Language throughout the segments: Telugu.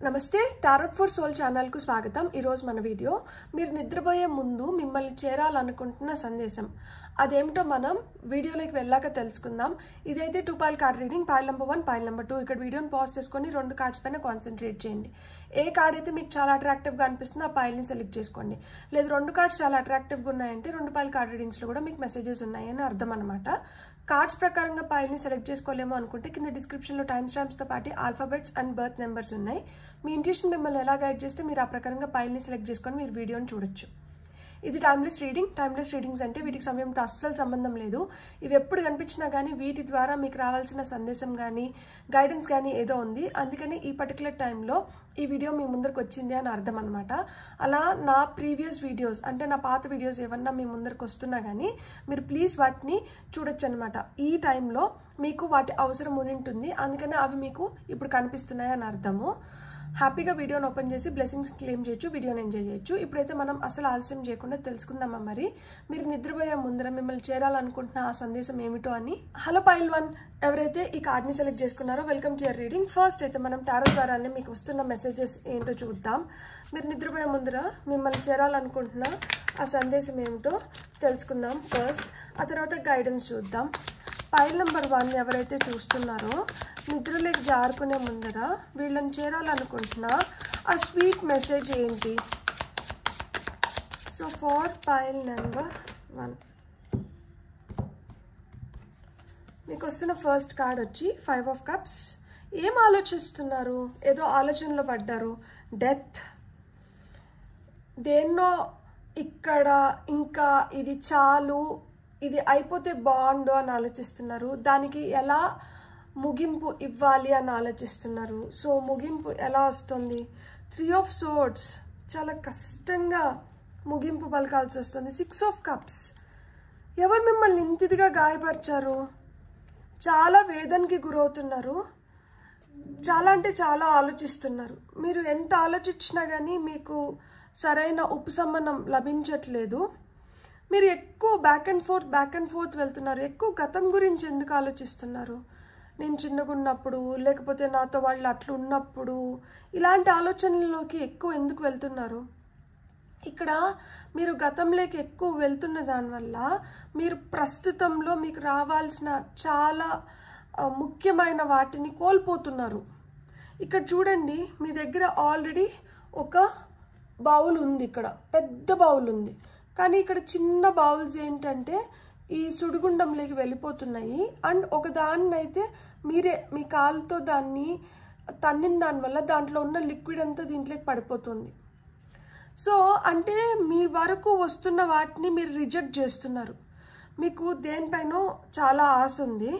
నమస్తే టారోట్ ఫర్ సోల్ ఛానల్ కు స్వాగతం। ఈ రోజు మన వీడియో మీరు నిద్రపోయే ముందు మిమ్మల్ని చేరాలనుకుంటున్న సందేశం అదేంటో మనం వీడియోలోకి వెళ్ళాక తెలుసుకుందాం। ఇదైతే 2 foil card reading, foil number 1 foil number 2। ఇక్కడ వీడియోని పాజ్ చేసుకొని రెండు కార్డ్స్ పైన కాన్సంట్రేట్ చేయండి। ఏ కార్డ్ అయితే మీకు చాలా అట్రాక్టివ్ గా అనిపిస్తుందో ఆ పాయిల్ ని సెలెక్ట్ చేసుకోండి। లేదు రెండు కార్డ్స్ చాలా అట్రాక్టివ్ గా ఉన్నాయంటే 2 పాయిల్ కార్డ్ రీడింగ్స్ లో కూడా మీకు మెసేజెస్ ఉన్నాయని అర్థం అన్నమాట। కార్డ్స్ ప్రకారంగా పాయిల్ ని సెలెక్ట్ చేసుకోలేమో అనుకుంటే కింద డిస్క్రిప్షన్ లో టైం స్టాంప్స్ తో పాటు ఆల్ఫాబెట్స్ అండ్ బర్త్ నెంబర్స్ ఉన్నాయి। మీ ఇంట్యూషన్ మిమ్మల్ని ఎలా గైడ్ చేస్తే మీరు ఆ ప్రకారంగా పాయిల్ ని సెలెక్ట్ చేసుకొని మీరు వీడియోని చూడొచ్చు। ఇది టైమ్లెస్ రీడింగ్। టైమ్లెస్ రీడింగ్స్ అంటే వీటికి సమయంతో అస్సలు సంబంధం లేదు। ఇవి ఎప్పుడు కనిపించినా కానీ వీటి ద్వారా మీకు రావాల్సిన సందేశం కానీ గైడెన్స్ కానీ ఏదో ఉంది, అందుకని ఈ పర్టికులర్ టైంలో ఈ వీడియో మీ ముందరకు వచ్చింది అని అర్థం అనమాట। అలా నా ప్రీవియస్ వీడియోస్ అంటే నా పాత వీడియోస్ ఏమన్నా మీ ముందరకు వస్తున్నా కానీ మీరు ప్లీజ్ వాటిని చూడొచ్చు అనమాట। ఈ టైంలో మీకు వాటి అవసరం ఉంటుంది, అందుకని అవి మీకు ఇప్పుడు కనిపిస్తున్నాయి అని అర్థము। హ్యాపీగా వీడియోని ఓపెన్ చేసి బ్లెస్సింగ్స్ క్లెయిమ్ చేయొచ్చు, వీడియోని ఎంజాయ్ చేయొచ్చు। ఇప్పుడైతే మనం అసలు ఆలస్యం చేయకుండా తెలుసుకుందామా మరి మీరు నిద్రపోయే ముందర మిమ్మల్ని చేరాలనుకుంటున్న ఆ సందేశం ఏమిటో అని। హలో పాయిల్ 1 ఎవరైతే ఈ కార్డ్ని సెలెక్ట్ చేసుకున్నారో welcome to your reading. First అయితే మనం టారో ద్వారానే మీకు వస్తున్న మెసేజెస్ ఏంటో చూద్దాం। మీరు నిద్రపోయే ముందర మిమ్మల్ని చేరాలనుకుంటున్న ఆ సందేశం ఏమిటో తెలుసుకుందాం ఫస్ట్, ఆ తర్వాత గైడెన్స్ చూద్దాం। పాయిల్ నెంబర్ 1 ఎవరైతే చూస్తున్నారో నిద్రలోకి జారుకునే ముందర వీళ్ళని చేరాలనుకుంటున్నా ఆ స్వీట్ మెసేజ్ ఏంటి? సో ఫర్ పాయిల్ నెంబర్ 1 మీకు వస్తున్న ఫస్ట్ కార్డ్ వచ్చి 5 ఆఫ్ కప్స్। ఏం ఆలోచిస్తున్నారు? ఏదో ఆలోచనలో పడ్డారు, డెత్, దేన్నో ఇక్కడ ఇంకా ఇది చాలు, ఇది అయిపోతే బాగుండు అని ఆలోచిస్తున్నారు, దానికి ఎలా ముగింపు ఇవ్వాలి అని ఆలోచిస్తున్నారు। సో ముగింపు ఎలా వస్తుంది? 3 ఆఫ్ సోర్డ్స్, చాలా కష్టంగా ముగింపు పలకాల్సి వస్తుంది। 6 ఆఫ్ కప్స్, ఎవరు మిమ్మల్ని ఇంతిదిగా గాయపరిచారు? చాలా వేదనకి గురవుతున్నారు, చాలా అంటే చాలా ఆలోచిస్తున్నారు। మీరు ఎంత ఆలోచించినా కానీ మీకు సరైన ఉపశమనం లభించట్లేదు। మీరు ఎక్కువ బ్యాక్ అండ్ ఫోర్త్ వెళ్తున్నారు। ఎక్కువ గతం గురించి ఎందుకు ఆలోచిస్తున్నారు? నేను చిన్నగా ఉన్నప్పుడు, లేకపోతే నాతో వాళ్ళు అట్లా ఉన్నప్పుడు, ఇలాంటి ఆలోచనల్లోకి ఎక్కువ ఎందుకు వెళ్తున్నారు? ఇక్కడ మీరు గతంలోకి ఎక్కువ వెళ్తున్న దానివల్ల మీరు ప్రస్తుతంలో మీకు రావాల్సిన చాలా ముఖ్యమైన వాటిని కోల్పోతున్నారు। ఇక్కడ చూడండి, మీ దగ్గర ఆల్రెడీ ఒక బౌల్ ఉంది, ఇక్కడ పెద్ద బౌల్ ఉంది, కానీ ఇక్కడ చిన్న బౌల్స్ ఏంటంటే ఈ సుడిగుండంలోకి వెళ్ళిపోతున్నాయి। అండ్ ఒక దాన్ని అయితే మీరే మీ కాలుతో దాన్ని తన్నిన దానివల్ల దాంట్లో ఉన్న లిక్విడ్ అంతా దీంట్లోకి పడిపోతుంది। సో అంటే మీ వరకు వస్తున్న వాటిని మీరు రిజెక్ట్ చేస్తున్నారు। మీకు దేనిపైనో చాలా ఆశ ఉంది,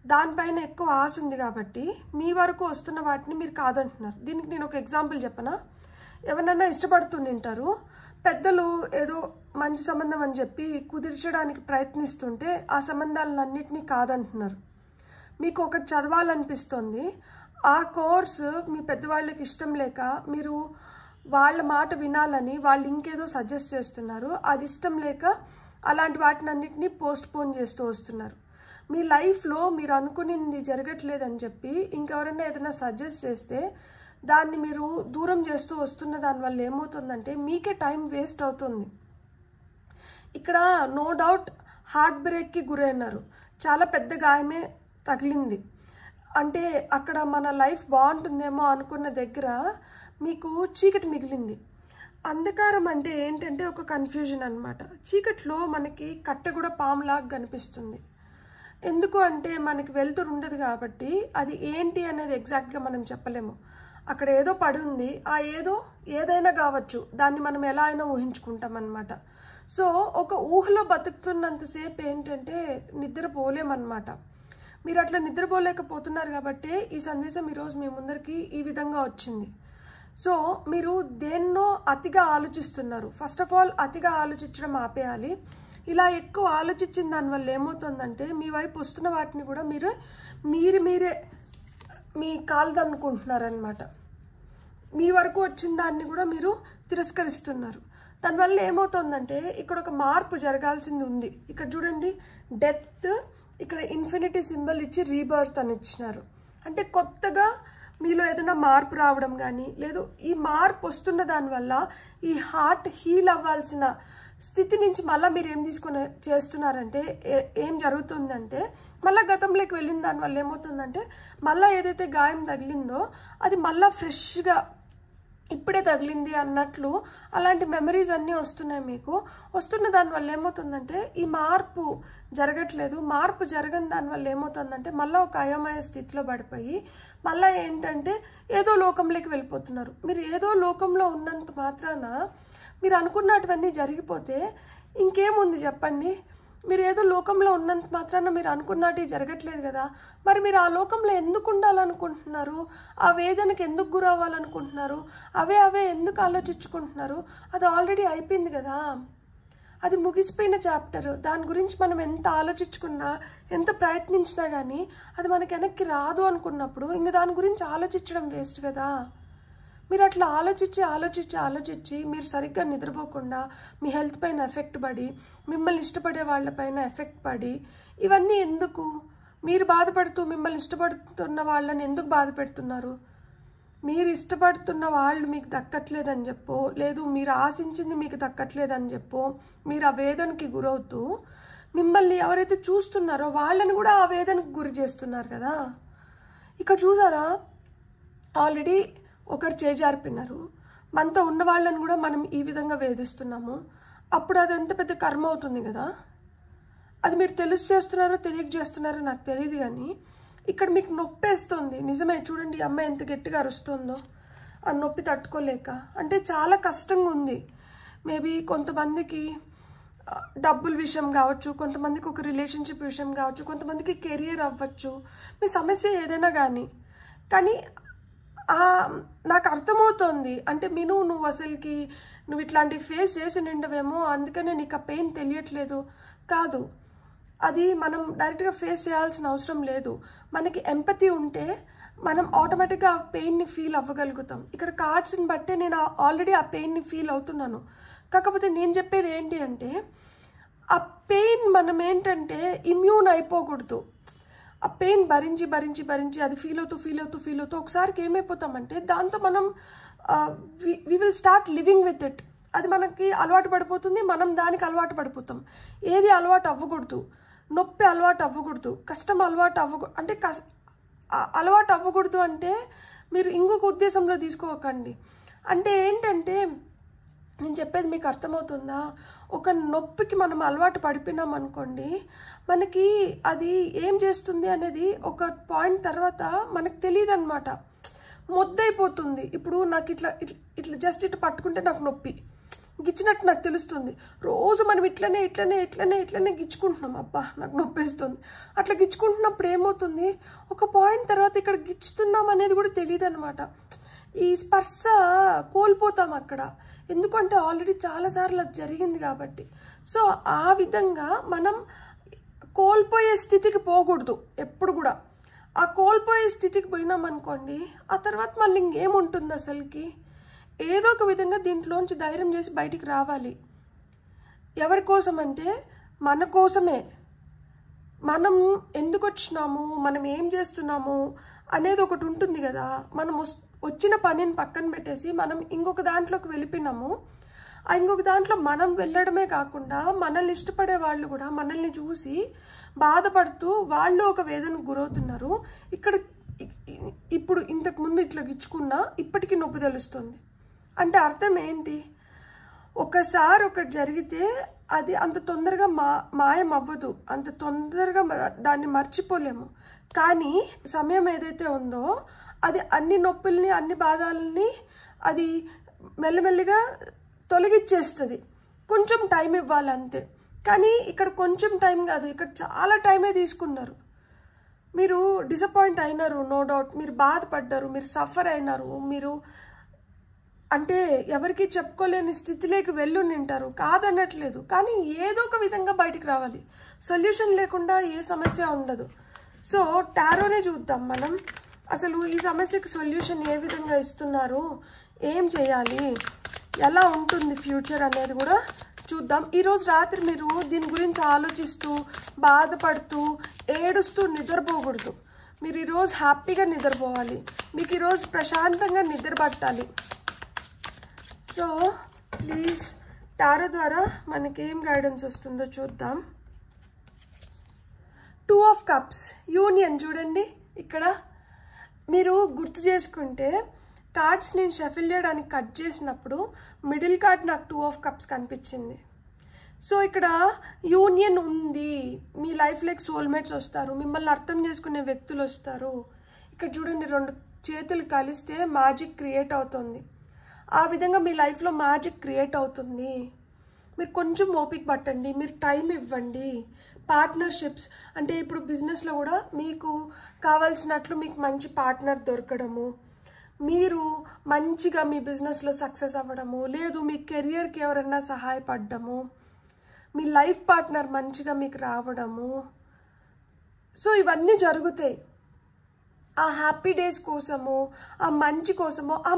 దానిపైన ఎక్కువ ఆశ ఉంది కాబట్టి మీ వరకు వస్తున్న వాటిని మీరు కాదంటున్నారు। దీనికి నేను ఒక ఎగ్జాంపుల్ చెప్పనా? ఎవరినైనా ఇష్టపడుతుంటారు, పెద్దలు ఏదో మంచి సంబంధం అని చెప్పి కుదిర్చడానికి ప్రయత్నిస్తుంటే ఆ సంబంధాలన్నింటినీ కాదంటున్నారు। మీకు ఒకటి చదవాలనిపిస్తుంది, ఆ కోర్సు మీ పెద్దవాళ్ళకి ఇష్టం లేక మీరు వాళ్ళ మాట వినాలని వాళ్ళు ఇంకేదో సజెస్ట్ చేస్తున్నారు, అది ఇష్టం లేక అలాంటి వాటినన్నింటినీ పోస్ట్పోన్ చేస్తూ వస్తున్నారు। మీ లైఫ్లో మీరు అనుకునింది జరగట్లేదని చెప్పి ఇంకెవరైనా ఏదైనా సజెస్ట్ చేస్తే దాన్ని మీరు దూరం చేస్తూ వస్తున్న దానివల్ల ఏమవుతుందంటే మీకే టైం వేస్ట్ అవుతుంది। ఇక్కడ నో డౌట్ హార్ట్ బ్రేక్కి గురైనారు, చాలా పెద్ద గాయమే తగిలింది, అంటే అక్కడ మన లైఫ్ బాగుంటుందేమో అనుకున్న దగ్గర మీకు చీకటి మిగిలింది। అంధకారం అంటే ఏంటంటే ఒక కన్ఫ్యూజన్ అనమాట। చీకట్లో మనకి కట్టె కూడా పాములాగా కనిపిస్తుంది, ఎందుకు అంటే మనకి వెలుతురు ఉండదు కాబట్టి అది ఏంటి అనేది ఎగ్జాక్ట్గా మనం చెప్పలేము। అక్కడ ఏదో పడి ఉంది, ఆ ఏదో ఏదైనా కావచ్చు, దాన్ని మనం ఎలా అయినా ఊహించుకుంటాం అనమాట। సో ఒక ఊహలో బతుకుతున్నంతసేపు ఏంటంటే నిద్రపోలేమన్నమాట। మీరు అట్లా నిద్రపోలేకపోతున్నారు కాబట్టి ఈ సందేశం ఈరోజు మీ ముందరికి ఈ విధంగా వచ్చింది। సో మీరు దేన్నో అతిగా ఆలోచిస్తున్నారు। ఫస్ట్ ఆఫ్ ఆల్ అతిగా ఆలోచించడం ఆపేయాలి। ఇలా ఎక్కువ ఆలోచించిన దానివల్ల ఏమవుతుందంటే మీ వైపు వస్తున్న వాటిని కూడా మీరే మీ కాలుదనుకుంటున్నారనమాట। మీ వరకు వచ్చిన దాన్ని కూడా మీరు తిరస్కరిస్తున్నారు। దానివల్ల ఏమవుతుందంటే ఇక్కడ ఒక మార్పు జరగాల్సింది ఉంది। ఇక్కడ చూడండి, డెత్, ఇక్కడ ఇన్ఫినిటీ సింబల్ ఇచ్చి రీబర్త్ అని ఇచ్చినారు, అంటే కొత్తగా మీలో ఏదైనా మార్పు రావడం కానీ, లేదు ఈ మార్పు వస్తున్న దానివల్ల ఈ హార్ట్ హీల్ అవ్వాల్సిన స్థితి నుంచి మళ్ళీ మీరు ఏం తీసుకొని చేస్తున్నారంటే ఏం జరుగుతుందంటే, మళ్ళీ గతంలోకి వెళ్ళిన దానివల్ల ఏమవుతుందంటే మళ్ళీ ఏదైతే గాయం తగిలిందో అది మళ్ళీ ఫ్రెష్గా ఇప్పుడే తగిలింది అన్నట్లు అలాంటి మెమరీస్ అన్నీ వస్తున్నాయి మీకు. వస్తున్న దానివల్ల ఏమవుతుందంటే ఈ మార్పు జరగట్లేదు. మార్పు జరగని దానివల్ల ఏమవుతుందంటే మళ్ళీ ఒక అయోమయ స్థితిలో పడిపోయి మళ్ళీ ఏంటంటే ఏదో లోకంలోకి వెళ్ళిపోతున్నారు. మీరు ఏదో లోకంలో ఉన్నంత మాత్రాన మీరు అనుకున్నటువన్నీ జరిగిపోతే ఇంకేముంది చెప్పండి. మీరు ఏదో లోకంలో ఉన్నంత మాత్రాన మీరు అనుకున్నట్టు జరగట్లేదు కదా, మరి మీరు ఆ లోకంలో ఎందుకు ఉండాలనుకుంటున్నారు? ఆ వేదనకి ఎందుకు గురవ్వాలనుకుంటున్నారు? అవే ఎందుకు ఆలోచించుకుంటున్నారు? అది ఆల్రెడీ అయిపోయింది కదా, అది ముగిసిపోయిన చాప్టర్. దాని గురించి మనం ఎంత ఆలోచించుకున్నా, ఎంత ప్రయత్నించినా కానీ అది మనకి వెనక్కి రాదు అనుకున్నప్పుడు ఇంక దాని గురించి ఆలోచించడం వేస్ట్ కదా. మీరు అట్లా ఆలోచించి మీరు సరిగ్గా నిద్రపోకుండా మీ హెల్త్ పైన ఎఫెక్ట్ పడి, మిమ్మల్ని ఇష్టపడే వాళ్ళపైన ఎఫెక్ట్ పడి, ఇవన్నీ ఎందుకు? మీరు బాధపడుతూ మిమ్మల్ని ఇష్టపడుతున్న వాళ్ళని ఎందుకు బాధ పెడుతున్నారు? మీరు ఇష్టపడుతున్న వాళ్ళు మీకు దక్కట్లేదని చెప్పో, లేదు మీరు ఆశించింది మీకు దక్కట్లేదని చెప్పో, మీరు ఆ వేదనకి గురవుతూ మిమ్మల్ని ఎవరైతే చూస్తున్నారో వాళ్ళని కూడా ఆ వేదనకు గురి చేస్తున్నారు కదా. ఇక్కడ చూసారా, ఆల్రెడీ ఒకరు చేజారిపోయినారు, మనతో ఉన్న వాళ్ళని కూడా మనం ఈ విధంగా వేధిస్తున్నాము. అప్పుడు అది ఎంత పెద్ద కర్మ అవుతుంది కదా. అది మీరు తెలిసి చేస్తున్నారో తెలియక చేస్తున్నారో నాకు తెలియదు, కానీ ఇక్కడ మీకు నొప్పేస్తుంది. నిజమే, చూడండి ఈ అమ్మాయి ఎంత గట్టిగా అరుస్తుందో ఆ నొప్పి తట్టుకోలేక. అంటే చాలా కష్టంగా ఉంది. మేబీ కొంతమందికి డబ్బుల విషయం కావచ్చు, కొంతమందికి ఒక రిలేషన్షిప్ విషయం కావచ్చు, కొంతమందికి కెరియర్ అవ్వచ్చు, మీ సమస్య ఏదైనా కానీ నాకు అర్థమవుతోంది. అంటే నువ్వు అసలుకి నువ్వు ఇట్లాంటి ఫేస్ చేసి నిండవేమో, అందుకనే నీకు ఆ పెయిన్ తెలియట్లేదు కాదు. అది మనం డైరెక్ట్గా ఫేస్ చేయాల్సిన అవసరం లేదు. మనకి ఎంపతి ఉంటే మనం ఆటోమేటిక్గా ఆ పెయిన్ని ఫీల్ అవ్వగలుగుతాం. ఇక్కడ కార్డ్స్ని బట్టే నేను ఆల్రెడీ ఆ పెయిన్ని ఫీల్ అవుతున్నాను. కాకపోతే నేను చెప్పేది ఏంటి అంటే, ఆ పెయిన్ మనం ఏంటంటే ఇమ్యూన్ అయిపోకూడదు. ఆ పెయిన్ భరించి అది ఫీల్ అవుతూ ఒకసారికి ఏమైపోతామంటే దాంతో మనం we will start living with it. అది మనకి అలవాటు పడిపోతుంది, మనం దానికి అలవాటు పడిపోతాం. ఏది అలవాటు అవ్వకూడదు, నొప్పి అలవాటు అవ్వకూడదు, కష్టం అలవాటు అవ్వకూడదు. అంటే అలవాటు అవ్వకూడదు అంటే మీరు ఇంకొక ఉద్దేశంలో తీసుకోకండి. అంటే ఏంటంటే నేను చెప్పేది మీకు అర్థమవుతుందా? ఒక నొప్పికి మనం అలవాటు పడిపోయినాం అనుకోండి, మనకి అది ఏం చేస్తుంది అనేది ఒక పాయింట్ తర్వాత మనకు తెలియదు అనమాట, మొద్దైపోతుంది. ఇప్పుడు నాకు ఇట్లా జస్ట్ ఇట్లా పట్టుకుంటే నాకు నొప్పి గిచ్చినట్టు నాకు తెలుస్తుంది. రోజు మనం ఇట్లనే గిచ్చుకుంటున్నాం, అబ్బా నాకు నొప్పేస్తుంది. అట్లా గిచ్చుకుంటున్నప్పుడు ఏమవుతుంది, ఒక పాయింట్ తర్వాత ఇక్కడ గిచ్చుతున్నాం అనేది కూడా తెలియదు అనమాట. ఈ స్పర్శ కోల్పోతాం అక్కడ, ఎందుకంటే ఆల్రెడీ చాలాసార్లు అది జరిగింది కాబట్టి. సో ఆ విధంగా మనం కోల్పోయే స్థితికి పోకూడదు ఎప్పుడు కూడా. ఆ కోల్పోయే స్థితికి పోయినామనుకోండి, ఆ తర్వాత మళ్ళీ ఇంకేముంటుంది అసలుకి. ఏదో ఒక విధంగా దీంట్లోంచి ధైర్యం చేసి బయటికి రావాలి. ఎవరి కోసం అంటే మన కోసమే. మనం ఎందుకు వచ్చినాము, మనం ఏం చేస్తున్నాము అనేది ఒకటి ఉంటుంది కదా. మనం వచ్చిన పనిని పక్కన పెట్టేసి మనం ఇంకొక దాంట్లోకి వెళ్ళిపోయినాము. ఆ ఇంకొక దాంట్లో మనం వెళ్ళడమే కాకుండా మనల్ని ఇష్టపడే వాళ్ళు కూడా మనల్ని చూసి బాధపడుతూ వాళ్ళు ఒక వేదనకు గురవుతున్నారు. ఇప్పుడు ఇంతకుముందు ఇట్లా గిచ్చుకున్నా ఇప్పటికీ నొప్పి తెలుస్తుంది. అంటే అర్థం ఏంటి, ఒకసారి ఒకటి జరిగితే అది అంత తొందరగా మాయం అవ్వదు, అంత తొందరగా దాన్ని మర్చిపోలేము. కానీ సమయం ఏదైతే ఉందో అది అన్ని నొప్పుల్ని అన్ని బాధల్ని అది మెల్లమెల్లిగా తొలగిచ్చేస్తుంది. కొంచెం టైం ఇవ్వాలి అంతే. కానీ ఇక్కడ కొంచెం టైం కాదు, ఇక్కడ చాలా టైమే తీసుకున్నారు. మీరు డిసప్పాయింట్ అయినారు, నో డౌట్. మీరు బాధపడ్డారు, మీరు సఫర్ అయినారు, మీరు అంటే ఎవరికి చెప్పుకోలేని స్థితిలోకి వెళ్ళుంటారు, కాదనట్లేదు. కానీ ఏదో ఒక విధంగా బయటికి రావాలి. సొల్యూషన్ లేకుండా ఏ సమస్య ఉండదు. సో టారోనే చూద్దాం మనం. అసలు ఈ సమస్యకి సొల్యూషన్ ఏ విధంగా ఇస్తున్నారు, ఏం చేయాలి, ఎలా ఉంటుంది ఫ్యూచర్ అనేది కూడా చూద్దాం. ఈరోజు రాత్రి మీరు దీని గురించి ఆలోచిస్తూ బాధపడుతూ ఏడుస్తూ నిద్రపోకూడదు. మీరు ఈరోజు హ్యాపీగా నిద్రపోవాలి, మీకు ఈరోజు ప్రశాంతంగా నిద్ర పట్టాలి. సో ప్లీజ్ టారో ద్వారా మనకేం గైడెన్స్ వస్తుందో చూద్దాం. 2 of Cups యూనియన్ చూడండి. ఇక్కడ మీరు గుర్తు చేసుకుంటే కార్డ్స్ నేను షఫిల్ చేయడానికి కట్ చేసినప్పుడు మిడిల్ కార్డ్ నాకు 2 of Cups కనిపించింది. సో ఇక్కడ యూనియన్ ఉంది, మీ లైఫ్లోకి సోల్మేట్స్ వస్తారు, మిమ్మల్ని అర్థం చేసుకునే వ్యక్తులు వస్తారు. ఇక్కడ చూడండి 2 చేతులు కలిస్తే మ్యాజిక్ క్రియేట్ అవుతుంది. ఆ విధంగా మీ లైఫ్లో మ్యాజిక్ క్రియేట్ అవుతుంది. మీరు కొంచెం ఓపిక పట్టండి, మీరు టైం ఇవ్వండి. పార్ట్నర్షిప్స్ అంటే ఇప్పుడు బిజినెస్లో కూడా మీకు కావాల్సినట్లు మీకు మంచి పార్ట్నర్ దొరకడము, మీరు మంచిగా మీ బిజినెస్లో సక్సెస్ అవ్వడము, లేదు మీ కెరియర్కి ఎవరైనా సహాయపడము, మీ లైఫ్ పార్ట్నర్ మంచిగా మీకు రావడము. సో ఇవన్నీ జరుగుతాయి. ఆ హ్యాపీ డేస్ కోసము, ఆ మంచి కోసము, ఆ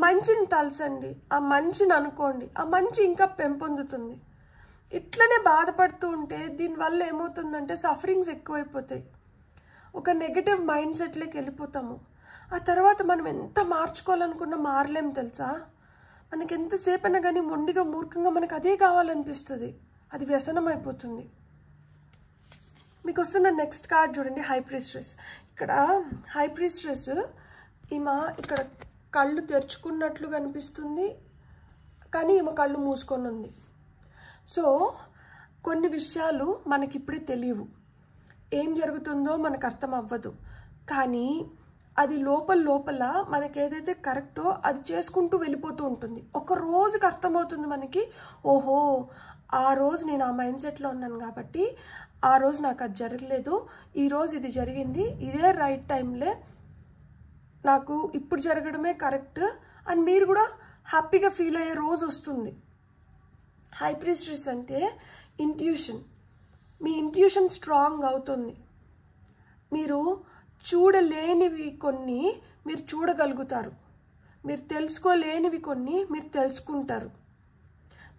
మంచిని తలసండి, ఆ మంచిని అనుకోండి, ఆ మంచి ఇంకా పెంపొందుతుంది. ఇట్లనే బాధపడుతూ ఉంటే దీనివల్ల ఏమవుతుందంటే సఫరింగ్స్ ఎక్కువైపోతాయి, ఒక నెగటివ్ మైండ్ సెట్లోకి వెళ్ళిపోతాము. ఆ తర్వాత మనం ఎంత మార్చుకోవాలనుకున్నా మారలేం తెలుసా. మనకి ఎంతసేపు అయినా కానీ మొండిగా మూర్ఖంగా మనకు అదే కావాలనిపిస్తుంది, అది వ్యసనం అయిపోతుంది. మీకు వస్తున్న నెక్స్ట్ కార్డ్ చూడండి, హై ప్రీస్ట్రెస్. ఇక్కడ హై ప్రీస్ట్రెస్ ఈమె ఇక్కడ కళ్ళు తెరుచుకున్నట్లు కనిపిస్తుంది, కానీ ఈమె కళ్ళు మూసుకొని ఉంది. సో కొన్ని విషయాలు మనకిప్పుడే తెలియవు, ఏం జరుగుతుందో మనకు అర్థం అవ్వదు, కానీ అది లోపల మనకి ఏదైతే కరెక్టో అది చేసుకుంటూ వెళ్ళిపోతూ ఉంటుంది. ఒక రోజుకి అర్థమవుతుంది మనకి, ఓహో ఆ రోజు నేను ఆ మైండ్ సెట్లో ఉన్నాను కాబట్టి ఆ రోజు నాకు అది జరగలేదు, ఈరోజు ఇది జరిగింది, ఇదే రైట్ టైంలే, నాకు ఇప్పుడు జరగడమే కరెక్ట్ అని మీరు కూడా హ్యాపీగా ఫీల్ అయ్యే రోజు వస్తుంది. హై ప్రీస్ట్రెస్ అంటే ఇంట్యూషన్, మీ ఇంట్యూషన్ స్ట్రాంగ్ అవుతుంది. మీరు చూడలేనివి కొన్ని మీరు చూడగలుగుతారు, మీరు తెలుసుకోలేనివి కొన్ని మీరు తెలుసుకుంటారు.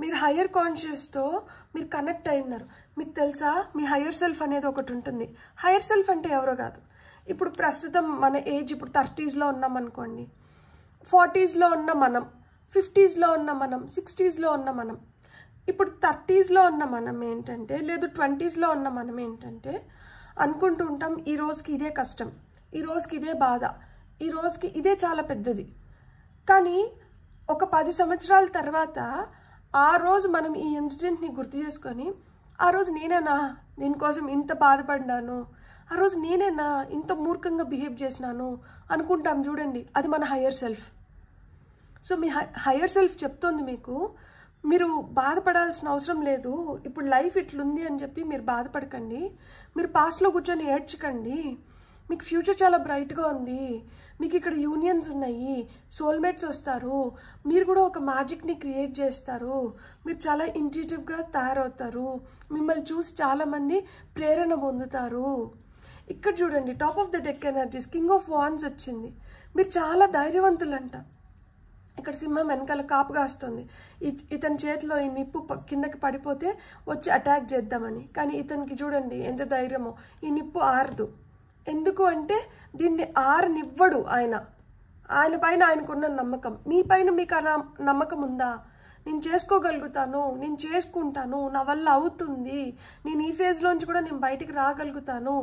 మీరు హయ్యర్ కాన్షియస్తో మీరు కనెక్ట్ అయినారు. మీకు తెలుసా మీ హయ్యర్ సెల్ఫ్ అనేది ఒకటి ఉంటుంది. హయ్యర్ సెల్ఫ్ అంటే ఎవరో కాదు, ఇప్పుడు ప్రస్తుతం మన ఏజ్ ఇప్పుడు 30sలో ఉన్నాం అనుకోండి, 40sలో ఉన్న మనం, 50sలో ఉన్న మనం, 60sలో ఉన్న మనం. ఇప్పుడు 30sలో ఉన్న మనం ఏంటంటే, లేదు 20sలో ఉన్న మనం ఏంటంటే అనుకుంటూ ఉంటాం ఈ రోజుకి ఇదే కష్టం, ఈ రోజుకి ఇదే బాధ, ఈ రోజుకి ఇదే చాలా పెద్దది. కానీ ఒక 10 సంవత్సరాల తర్వాత ఆ రోజు మనం ఈ ఇన్సిడెంట్ని గుర్తు చేసుకొని, ఆ రోజు నేనేనా దీనికోసం ఇంత బాధపడ్డాను, ఆ రోజు నేనేనా ఇంత మూర్ఖంగా బిహేవ్ చేసినాను అనుకుంటాం చూడండి, అది మన హయ్యర్ సెల్ఫ్. సో మీ హయ్యర్ సెల్ఫ్ చెప్తోంది మీకు, మీరు బాధపడాల్సిన అవసరం లేదు, ఇప్పుడు లైఫ్ ఇట్లుంది అని చెప్పి మీరు బాధపడకండి, మీరు పాస్ట్లో కూర్చొని ఏడ్చకండి, మీకు ఫ్యూచర్ చాలా బ్రైట్గా ఉంది, మీకు ఇక్కడ యూనియన్స్ ఉన్నాయి, సోల్మేట్స్ వస్తారు, మీరు కూడా ఒక మ్యాజిక్ని క్రియేట్ చేస్తారు, మీరు చాలా ఇంట్యూటివ్గా తయారవుతారు, మిమ్మల్ని చూసి చాలామంది ప్రేరణ పొందుతారు. ఇక్కడ చూడండి top of the deck energies, king of wands వచ్చింది. మీరు చాలా ధైర్యవంతులంట. ఇక్కడ సింహం వెనకాల కాపుగా వస్తుంది, ఇతని చేతిలో ఈ నిప్పు కిందకి పడిపోతే వచ్చి అటాక్ చేద్దామని, కానీ ఇతనికి చూడండి ఎంత ధైర్యమో, ఈ నిప్పు ఆరదు. ఎందుకు అంటే దీన్ని ఆరనివ్వడు ఆయన పైన ఆయనకున్న నమ్మకం. మీ పైన మీకు ఆ నమ్మకం ఉందా? నేను చేసుకోగలుగుతాను, నేను చేసుకుంటాను, నా వల్ల అవుతుంది, నేను ఈ ఫేజ్లోంచి కూడా నేను బయటికి రాగలుగుతాను,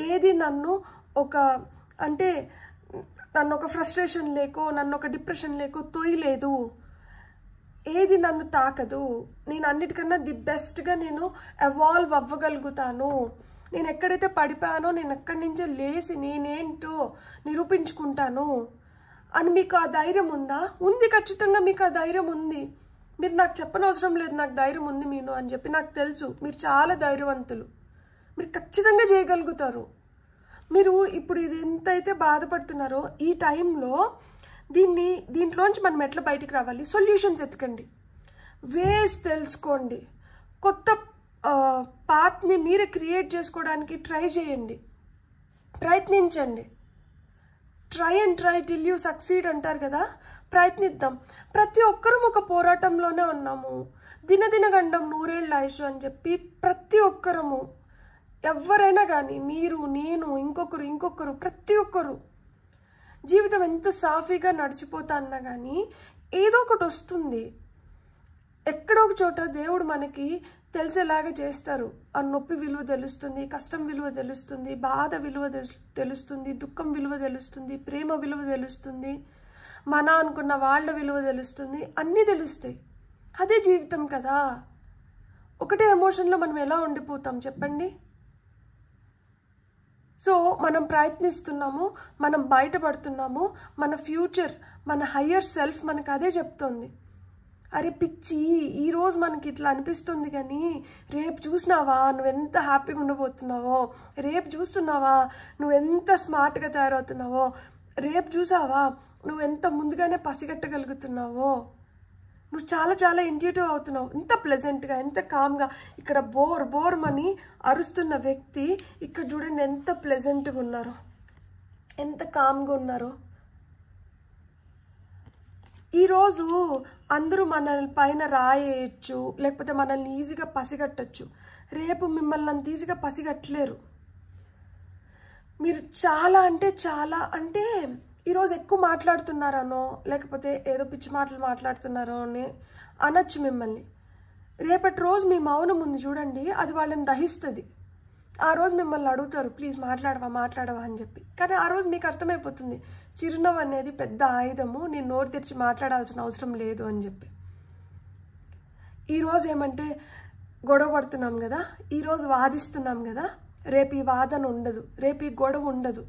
ఏది నన్ను ఒక ఫ్రస్ట్రేషన్ లేకో, నన్ను ఒక డిప్రెషన్ లేకో తోయలేదు, ఏది నన్ను తాకదు, నేను అన్నిటికన్నా ది బెస్ట్గా నేను ఎవాల్వ్ అవ్వగలుగుతాను, నేను ఎక్కడైతే పడిపోయానో నేను ఎక్కడి నుంచే లేచి నేనేంటో నిరూపించుకుంటాను అని మీకు ఆ ధైర్యం ఉందా? ఉంది, ఖచ్చితంగా మీకు ఆ ధైర్యం ఉంది. మీరు నాకు చెప్పనవసరం లేదు నాకు ధైర్యం ఉంది మీను అని చెప్పి, నాకు తెలుసు మీరు చాలా ధైర్యవంతులు, మీరు ఖచ్చితంగా చేయగలుగుతారు. మీరు ఇప్పుడు ఇది ఎంతైతే బాధపడుతున్నారో ఈ టైంలో దీంట్లోంచి మనం ఎట్లా బయటికి రావాలి, సొల్యూషన్స్ ఎత్తుకండి, వేస్ తెలుసుకోండి, కొత్త పాత్ని మీరే క్రియేట్ చేసుకోవడానికి ట్రై చేయండి, ప్రయత్నించండి. ట్రై టిల్ యూ సక్సీడ్ అంటారు కదా, ప్రయత్నిద్దాం. ప్రతి ఒక్కరూ ఒక పోరాటంలోనే ఉన్నాము, దినదిన గండం 100 ఏళ్ళ ఆయుష్ అని చెప్పి ప్రతి ఒక్కరము ఎవరైనా కానీ, మీరు, నేను, ఇంకొకరు ప్రతి ఒక్కరు జీవితం ఎంత సాఫీగా నడిచిపోతా అన్నా కానీ ఏదో ఒకటి వస్తుంది. ఎక్కడో ఒక చోట దేవుడు మనకి తెలిసేలాగా చేస్తారు. ఆ నొప్పి విలువ తెలుస్తుంది, కష్టం విలువ తెలుస్తుంది, బాధ విలువ తెలుస్తుంది, దుఃఖం విలువ తెలుస్తుంది, ప్రేమ విలువ తెలుస్తుంది, మన అనుకున్న వాళ్ళ విలువ తెలుస్తుంది, అన్నీ తెలుస్తాయి. అదే జీవితం కదా. ఒకటే ఎమోషన్లో మనం ఎలా ఉండిపోతాం చెప్పండి? సో మనం ప్రయత్నిస్తున్నాము, మనం బయటపడుతున్నాము, మన ఫ్యూచర్, మన హయ్యర్ సెల్ఫ్ మనకు అదే చెప్తుంది. అరే పిచ్చి, ఈరోజు మనకి ఇట్లా అనిపిస్తుంది కానీ రేపు చూసినావా నువ్వెంత హ్యాపీగా ఉండబోతున్నావో, రేపు చూస్తున్నావా నువ్వెంత స్మార్ట్గా తయారవుతున్నావో, రేపు చూసావా నువ్వెంత ముందుగానే పసిగట్టగలుగుతున్నావో, నువ్వు చాలా చాలా ఇంట్యూటివ్ అవుతున్నావు, ఎంత ప్లెజెంట్గా, ఎంత కామ్గా. ఇక్కడ బోర్ మని అరుస్తున్న వ్యక్తి ఇక్కడ చూడండి ఎంత ప్లెజెంట్గా ఉన్నారో, ఎంత కామ్గా ఉన్నారో. ఈరోజు అందరూ మనల్ని పైన రాయేయచ్చు, లేకపోతే మనల్ని ఈజీగా పసిగట్టచ్చు. రేపు మిమ్మల్ని అంత ఈజీగా పసిగట్టలేరు. మీరు చాలా అంటే ఈరోజు ఎక్కువ మాట్లాడుతున్నారనో, లేకపోతే ఏదో పిచ్చి మాటలు మాట్లాడుతున్నారో అని అనొచ్చు మిమ్మల్ని. రేపటి రోజు మీ మౌనం ఉంది చూడండి, అది వాళ్ళని దహిస్తుంది. ఆ రోజు మిమ్మల్ని అడుగుతారు, ప్లీజ్ మాట్లాడవా అని చెప్పి. కానీ ఆ రోజు మీకు అర్థమైపోతుంది, చిరునవ్వు అనేది పెద్ద ఆయుధము, నేను నోరు తెరిచి మాట్లాడాల్సిన అవసరం లేదు అని చెప్పి. ఈరోజు ఏమంటే గొడవ పడుతున్నాం కదా, ఈరోజు వాదిస్తున్నాం కదా, రేపు ఈ వాదన ఉండదు, రేపు ఈ గొడవ ఉండదు,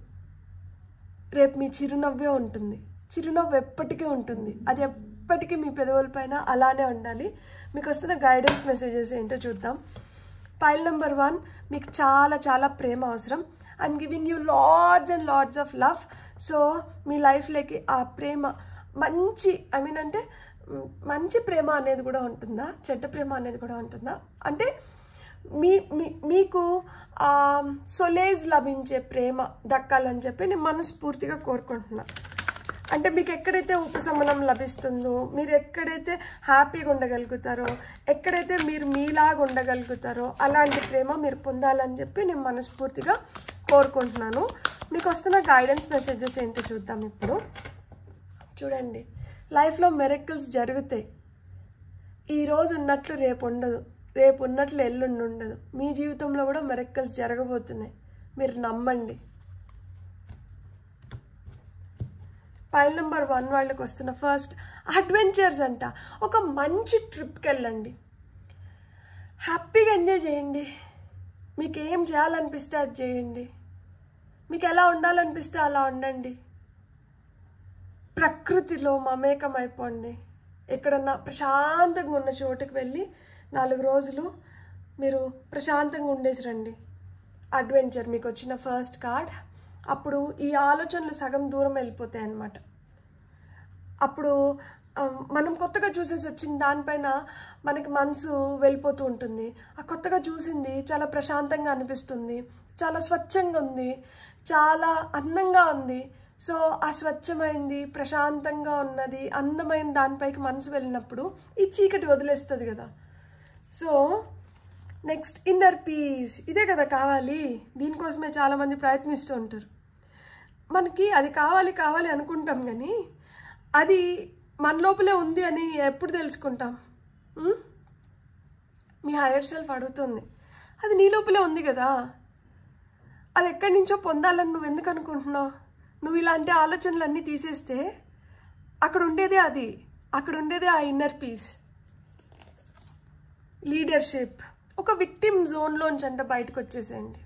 రేపు మీ చిరునవ్వే ఉంటుంది. చిరునవ్వు ఎప్పటికీ ఉంటుంది, అది ఎప్పటికీ మీ పెదవుల పైన అలానే ఉండాలి. మీకు వస్తున్న గైడెన్స్ మెసేజెస్ ఏంటో చూద్దాం. పైల్ నెంబర్ 1, మీకు చాలా చాలా ప్రేమ అవసరం. I'm giving you lots and lots of love. So మీ లైఫ్లోకి ఆ ప్రేమ మంచి అంటే మంచి ప్రేమ అనేది కూడా ఉంటుందా, చెడ్డ ప్రేమ అనేది కూడా ఉంటుందా అంటే మీకు సొలేజ్ లభించే ప్రేమ దక్కాలని చెప్పి నేను మనస్ఫూర్తిగా కోరుకుంటున్నా. అంటే మీకు ఎక్కడైతే ఉపశమనం లభిస్తుందో, మీరు ఎక్కడైతే హ్యాపీగా ఉండగలుగుతారో, ఎక్కడైతే మీరు మీలాగా ఉండగలుగుతారో అలాంటి ప్రేమ మీరు పొందాలని చెప్పి నేను మనస్ఫూర్తిగా కోరుకుంటున్నాను. మీకు వస్తున్న గైడెన్స్ మెసేజెస్ ఏంటో చూద్దాం ఇప్పుడు. చూడండి, లైఫ్లో మిరకిల్స్ జరుగుతాయి. ఈరోజు ఉన్నట్లు రేపు ఉండదు, రేపు ఉన్నట్లు ఎల్లుండి ఉండదు. మీ జీవితంలో కూడా మిరకిల్స్ జరగబోతున్నాయి, మీరు నమ్మండి. పైల్ నెంబర్ 1 వాళ్ళకి వస్తున్న ఫస్ట్ అడ్వెంచర్స్ అంట. ఒక మంచి ట్రిప్కి వెళ్ళండి, హ్యాపీగా ఎంజాయ్ చేయండి, మీకు ఏం చేయాలనిపిస్తే అది చేయండి, మీకు ఎలా ఉండాలనిపిస్తే అలా ఉండండి, ప్రకృతిలో మమేకం అయిపోండి. ఎక్కడన్నా ప్రశాంతంగా ఉన్న చోటుకి వెళ్ళి 4 రోజులు మీరు ప్రశాంతంగా ఉండేసి రండి. అడ్వెంచర్ మీకు వచ్చిన ఫస్ట్ కార్డ్. అప్పుడు ఈ ఆలోచనలు సగం దూరం వెళ్ళిపోతాయి అన్నమాట. అప్పుడు మనం కొత్తగా చూసేసి వచ్చిన దానిపైన మనకి మనసు వెళ్ళిపోతూ ఉంటుంది. ఆ కొత్తగా చూసింది చాలా ప్రశాంతంగా అనిపిస్తుంది, చాలా స్వచ్ఛంగా ఉంది, చాలా అందంగా ఉంది. సో ఆ స్వచ్ఛమైంది, ప్రశాంతంగా ఉన్నది, అందమైన దానిపైకి మనసు వెళ్ళినప్పుడు ఈ చీకటి వదిలేస్తుంది కదా. సో నెక్స్ట్ ఇన్నర్ పీస్, ఇదే కదా కావాలి. దీనికోసమే చాలామంది ప్రయత్నిస్తూ ఉంటారు. మనకి అది కావాలి అనుకుంటాం, కానీ అది మన లోపలే ఉంది అని ఎప్పుడు తెలుసుకుంటాం? మీ హైయర్ సెల్ఫ్ అడుగుతుంది, అది నీ లోపలే ఉంది కదా, అది ఎక్కడి నుంచో పొందాలని నువ్వు ఎందుకు అనుకుంటున్నావు? నువ్వు ఇలాంటి ఆలోచనలన్నీ తీసేస్తే అక్కడ ఉండేదే ఆ ఇన్నర్ పీస్. లీడర్షిప్, ఒక విక్టిమ్ జోన్లోంచి అంటే బయటకు వచ్చేసేయండి.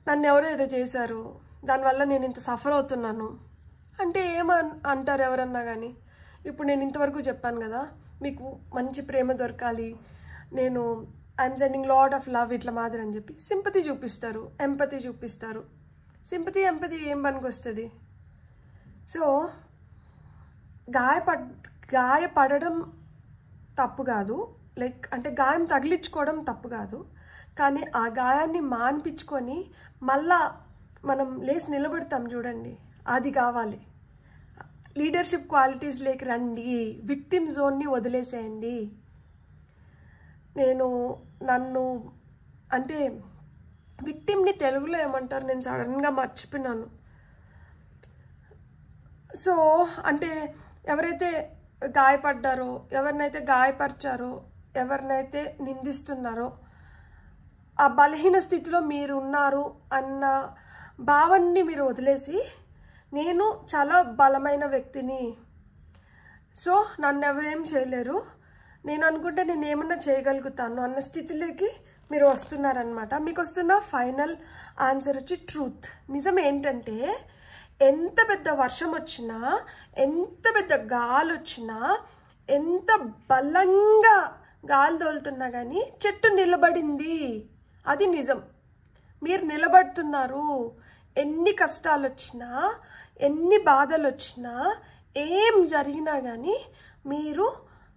నన్ను ఎవరో ఏదో చేశారు, దానివల్ల నేను ఇంత సఫర్ అవుతున్నాను అంటే అంటారు ఎవరన్నా కానీ. ఇప్పుడు నేను ఇంతవరకు చెప్పాను కదా, మీకు మంచి ప్రేమ దొరకాలి, నేను I'm sending lot of love ఇట్లా మాదిరి అని చెప్పి సింపతి చూపిస్తారు, ఎంపతి చూపిస్తారు. సింపతి ఎంపతి ఏం పనికి వస్తుంది? సో గాయపడడం తప్పు కాదు, అంటే గాయం తగిలించుకోవడం తప్పు కాదు, కానీ ఆ గాయాన్ని మాన్పించుకొని మళ్ళా మనం లేచి నిలబడతాం చూడండి, అది కావాలి. లీడర్షిప్ క్వాలిటీస్ లేక రండి, విక్టిమ్ జోన్ని వదిలేసేయండి. నన్ను అంటే విక్టిమ్ని తెలుగులో ఏమంటారు, నేను సడన్గా మర్చిపోయినాను. సో అంటే ఎవరైతే గాయపడ్డారో, ఎవరినైతే గాయపరిచారో, ఎవరినైతే నిందిస్తున్నారో, ఆ బలహీన స్థితిలో మీరు ఉన్నారు అన్న భావాన్ని మీరు వదిలేసి, నేను చాలా బలమైన వ్యక్తిని, సో నన్ను ఎవరేం చేయలేరు, నేను అనుకుంటే నేను ఏమన్నా చేయగలుగుతాను అన్న స్థితిలోకి మీరు వస్తున్నారనమాట. మీకు వస్తున్న ఫైనల్ ఆన్సర్ వచ్చి ట్రూత్. నిజం ఏంటంటే, ఎంత పెద్ద వర్షం వచ్చినా, ఎంత పెద్ద గాలి వచ్చినా, ఎంత బలంగా గాలి తోలుతున్నా కానీ చెట్టు నిలబడింది. అది నిజం. మీరు నిలబడుతున్నారు. ఎన్ని కష్టాలు వచ్చినా, ఎన్ని బాధలు వచ్చినా, ఏం జరిగినా కానీ మీరు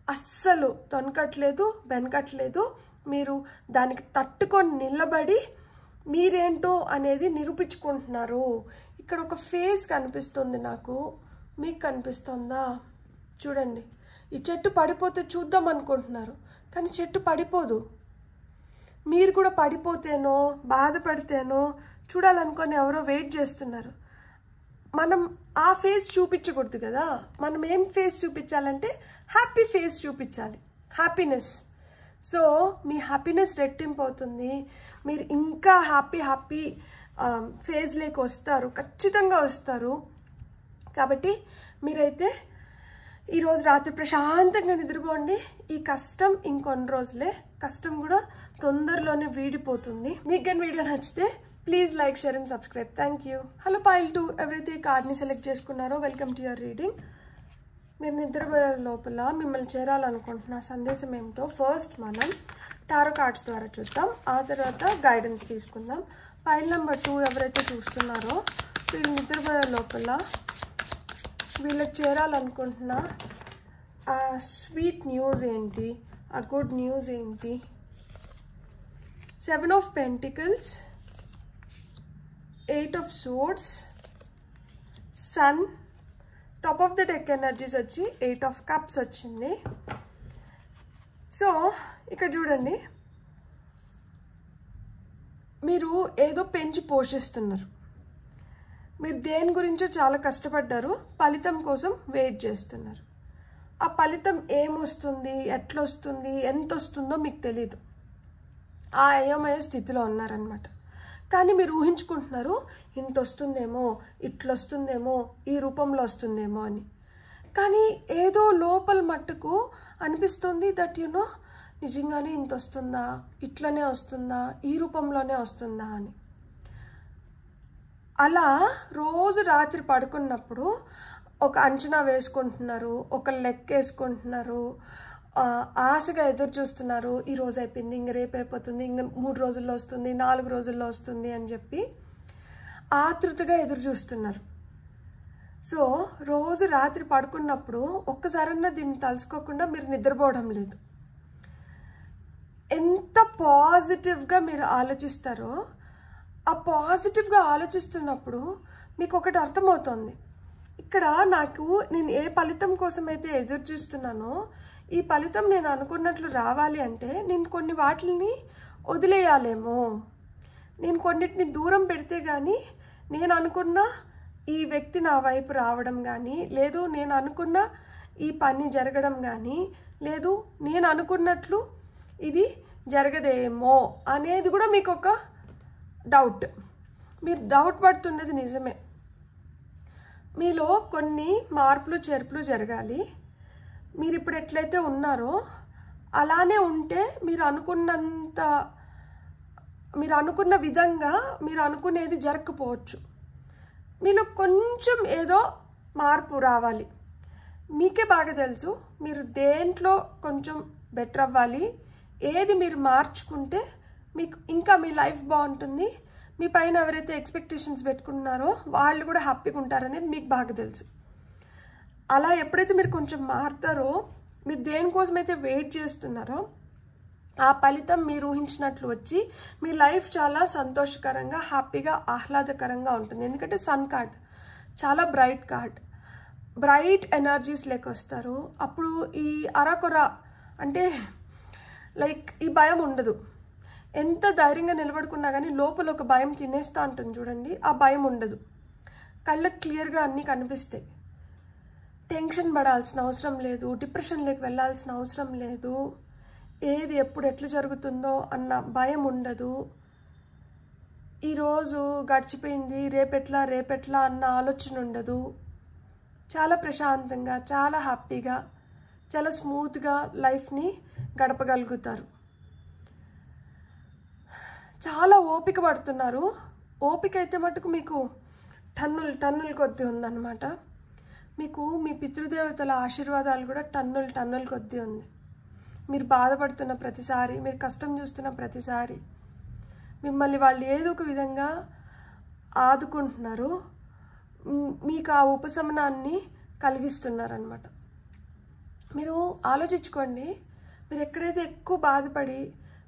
అస్సలు తొనకట్లేదు, వెనకట్లేదు. మీరు దానికి తట్టుకొని నిలబడి మీరేంటో అనేది నిరూపించుకుంటున్నారు. ఇక్కడ ఒక ఫేస్ కనిపిస్తుంది నాకు, మీకు కనిపిస్తుందా? చూడండి, ఈ చెట్టు పడిపోతే చూద్దాం అనుకుంటున్నారు, కానీ చెట్టు పడిపోదు. మీరు కూడా పడిపోతేనో బాధపడితేనో చూడాలనుకొని ఎవరో వెయిట్ చేస్తున్నారు. మనం ఆ ఫేస్ చూపించకూడదు కదా. మనం ఏం ఫేస్ చూపించాలంటే హ్యాపీ ఫేస్ చూపించాలి, హ్యాపీనెస్. సో మీ హ్యాపీనెస్ రెట్టింపు అవుతుంది. మీరు ఇంకా హ్యాపీ ఫేజ్లోకి వస్తారు, ఖచ్చితంగా వస్తారు. కాబట్టి మీరైతే ఈరోజు రాత్రి ప్రశాంతంగా నిద్రపోండి. ఈ కష్టం ఇంకొన్ని రోజులే, కష్టం కూడా తొందరలోనే వీడిపోతుంది. మీకు కానీ వీడియో నచ్చితే please like, share and subscribe. Thank you. Hello pile 2, ఎవరైతే ఈ కార్డ్ని సెలెక్ట్ చేసుకున్నారో వెల్కమ్ టు యువర్ రీడింగ్. మీరు నిద్రపోయే లోపల మిమ్మల్ని చేరాలనుకుంటున్న సందేశం ఏమిటో ఫస్ట్ మనం టారో కార్డ్స్ ద్వారా చూద్దాం, ఆ తర్వాత గైడెన్స్ తీసుకుందాం. పైల్ నెంబర్ 2 ఎవరైతే చూస్తున్నారో వీళ్ళు నిద్రపోయే లోపల వీళ్ళకి చేరాలనుకుంటున్న ఆ స్వీట్ న్యూస్ ఏంటి, ఆ గుడ్ న్యూస్ ఏంటి? 7 of Pentacles, 8 of Swords, Sun, top of the deck energies వచ్చి 8 of Cups వచ్చింది. సో ఇక్కడ చూడండి, మీరు ఏదో పెంచి పోషిస్తున్నారు. మీరు దేని గురించో చాలా కష్టపడ్డారు, ఫలితం కోసం వెయిట్ చేస్తున్నారు. ఆ ఫలితం ఏమొస్తుంది, ఎట్లొస్తుంది, ఎంత వస్తుందో మీకు తెలియదు. ఆ అయోమయ స్థితిలో ఉన్నారనమాట. కానీ మీరు ఊహించుకుంటున్నారు, ఇంత వస్తుందేమో, ఇట్లొస్తుందేమో, ఈ రూపంలో వస్తుందేమో అని. కానీ ఏదో లోపల మట్టుకు అనిపిస్తుంది దట్ యునో నిజంగానే ఇంత వస్తుందా, ఇట్లనే వస్తుందా, ఈ రూపంలోనే వస్తుందా అని. అలా రోజు రాత్రి పడుకున్నప్పుడు ఒక అంచనా వేసుకుంటున్నారు, ఒక లెక్క వేసుకుంటున్నారు, ఆశగా ఎదురు చూస్తున్నారు. ఈరోజు అయిపోయింది, ఇంక రేపు అయిపోతుంది, ఇంక 3 రోజుల్లో వస్తుంది, 4 రోజుల్లో వస్తుంది అని చెప్పి ఆతృతగా ఎదురు చూస్తున్నారు. సో రోజు రాత్రి పడుకున్నప్పుడు ఒక్కసారన్నా దీన్ని తలుచుకోకుండా మీరు నిద్రపోవడం లేదు. ఎంత పాజిటివ్గా మీరు ఆలోచిస్తారో, ఆ పాజిటివ్గా ఆలోచిస్తున్నప్పుడు మీకు ఒకటి అర్థమవుతుంది. ఇక్కడ నేను ఏ ఫలితం కోసం అయితే ఎదురు చూస్తున్నానో, ఈ ఫలితం నేను అనుకున్నట్లు రావాలి అంటే నేను కొన్ని వాటిని వదిలేయాలేమో, నేను కొన్నిటిని దూరం పెడితే కానీ నేను అనుకున్న ఈ వ్యక్తి నా వైపు రావడం కానీ, లేదు నేను అనుకున్న ఈ పని జరగడం కానీ, లేదు నేను అనుకున్నట్లు ఇది జరగదేమో అనేది కూడా మీకు ఒక డౌట్. మీరు డౌట్ పడుతున్నది నిజమే. మీలో కొన్ని మార్పులు చేర్పులు జరగాలి. మీరు ఇప్పుడు ఎట్లయితే ఉన్నారో అలానే ఉంటే మీరు అనుకున్న విధంగా మీరు అనుకునేది జరగకపోవచ్చు. మీలో కొంచెం ఏదో మార్పు రావాలి. మీకే బాగా తెలుసు మీరు దేంట్లో కొంచెం బెటర్ అవ్వాలి, ఏది మీరు మార్చుకుంటే మీకు ఇంకా మీ లైఫ్ బాగుంటుంది, మీ పైన ఎవరైతే ఎక్స్పెక్టేషన్స్ పెట్టుకున్నారో వాళ్ళు కూడా హ్యాపీగా ఉంటారనేది మీకు బాగా తెలుసు. అలా ఎప్పుడైతే మీరు కొంచెం మారుతారో, మీరు దేనికోసమైతే వెయిట్ చేస్తున్నారో ఆ ఫలితం మీరు ఊహించినట్లు వచ్చి మీ లైఫ్ చాలా సంతోషకరంగా, హ్యాపీగా, ఆహ్లాదకరంగా ఉంటుంది. ఎందుకంటే సన్ కార్డ్ చాలా బ్రైట్ కార్డ్, బ్రైట్ ఎనర్జీస్ లెక్క వస్తారు. అప్పుడు ఈ అరకొర అంటే లైక్ ఈ భయం ఉండదు. ఎంత ధైర్యంగా నిలబడుకున్నా కానీ లోపల ఒక భయం తినేస్తూ ఉంటుంది చూడండి, ఆ భయం ఉండదు. కళ్ళకు క్లియర్గా అన్నీ కనిపిస్తాయి. టెన్షన్ పడాల్సిన అవసరం లేదు, డిప్రెషన్లోకి వెళ్ళాల్సిన అవసరం లేదు, ఏది ఎప్పుడు ఎట్లా జరుగుతుందో అన్న భయం ఉండదు. ఈరోజు గడిచిపోయింది, రేపెట్లా అన్న ఆలోచన ఉండదు. చాలా ప్రశాంతంగా, చాలా హ్యాపీగా, చాలా స్మూత్గా లైఫ్ని గడపగలుగుతారు. చాలా ఓపిక పడుతున్నారు. ఓపిక అయితే మటుకు మీకు టన్నులు కొద్దీ ఉందన్నమాట. మీకు మీ పితృదేవతల ఆశీర్వాదాలు కూడా టన్నుల కొద్దీ ఉంది. మీరు బాధపడుతున్న ప్రతిసారి, మీరు కష్టం చూస్తున్న ప్రతిసారి మిమ్మల్ని వాళ్ళు ఏదో ఒక విధంగా ఆదుకుంటున్నారు, మీకు ఆ ఉపశమనాన్ని కలిగిస్తున్నారనమాట. మీరు ఆలోచించుకోండి, మీరు ఎక్కడైతే ఎక్కువ బాధపడి,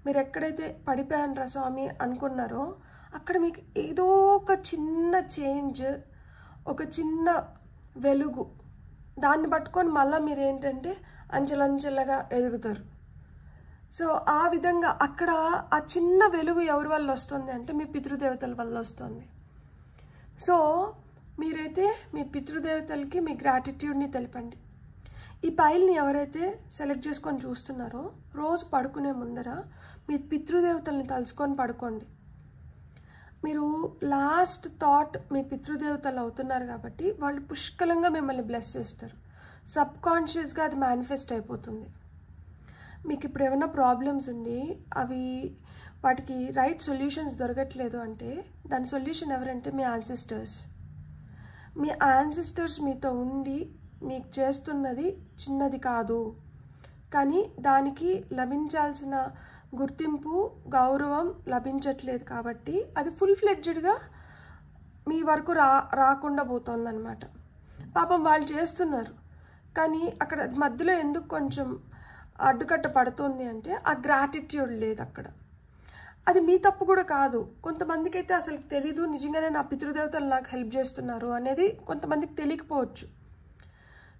మీరు ఎక్కడైతే పడిపోయానరా స్వామి అనుకున్నారో అక్కడ మీకు ఏదో ఒక చిన్న చేంజ్, ఒక చిన్న వెలుగు, దాన్ని పట్టుకొని మళ్ళీ మీరు ఏంటంటే అంచెలంచెలుగా ఎదుగుతారు. సో ఆ విధంగా అక్కడ ఆ చిన్న వెలుగు ఎవరి వల్ల వస్తుంది అంటే మీ పితృదేవతల వల్ల వస్తుంది. సో మీరైతే మీ పితృదేవతలకి మీ గ్రాటిట్యూడ్ని తెలపండి. ఈ పైల్ని ఎవరైతే సెలెక్ట్ చేసుకొని చూస్తున్నారో రోజు పడుకునే ముందర మీ పితృదేవతల్ని తలుచుకొని పడుకోండి. మీరు లాస్ట్ థాట్ మీ పితృదేవతలు అవుతున్నారు కాబట్టి వాళ్ళు పుష్కలంగా మిమ్మల్ని బ్లెస్ చేస్తారు. సబ్కాన్షియస్గా అది మేనిఫెస్ట్ అయిపోతుంది. మీకు ఇప్పుడు ఏమైనా ప్రాబ్లమ్స్ ఉండి వాటికి రైట్ సొల్యూషన్స్ దొరకట్లేదు అంటే దాని సొల్యూషన్ ఎవరంటే మీ యాన్సిస్టర్స్. మీ యాన్సిస్టర్స్ మీతో ఉండి మీకు చేస్తున్నది చిన్నది కాదు, కానీ దానికి లభించాల్సిన గుర్తింపు, గౌరవం లభించట్లేదు కాబట్టి అది ఫుల్ ఫ్లెడ్జ్డ్గా మీ వరకు రాకుండా పోతుందన్నమాట. పాపం వాళ్ళు చేస్తున్నారు, కానీ అక్కడ మధ్యలో ఎందుకు కొంచెం అడ్డుకట్ట పడుతుంది అంటే ఆ గ్రాటిట్యూడ్ లేదు అక్కడ. అది మీ తప్పు కూడా కాదు. కొంతమందికి అయితే అసలు తెలీదు, నిజంగానే నా పితృదేవతలు నాకు హెల్ప్ చేస్తున్నారు అనేది కొంతమందికి తెలియకపోవచ్చు.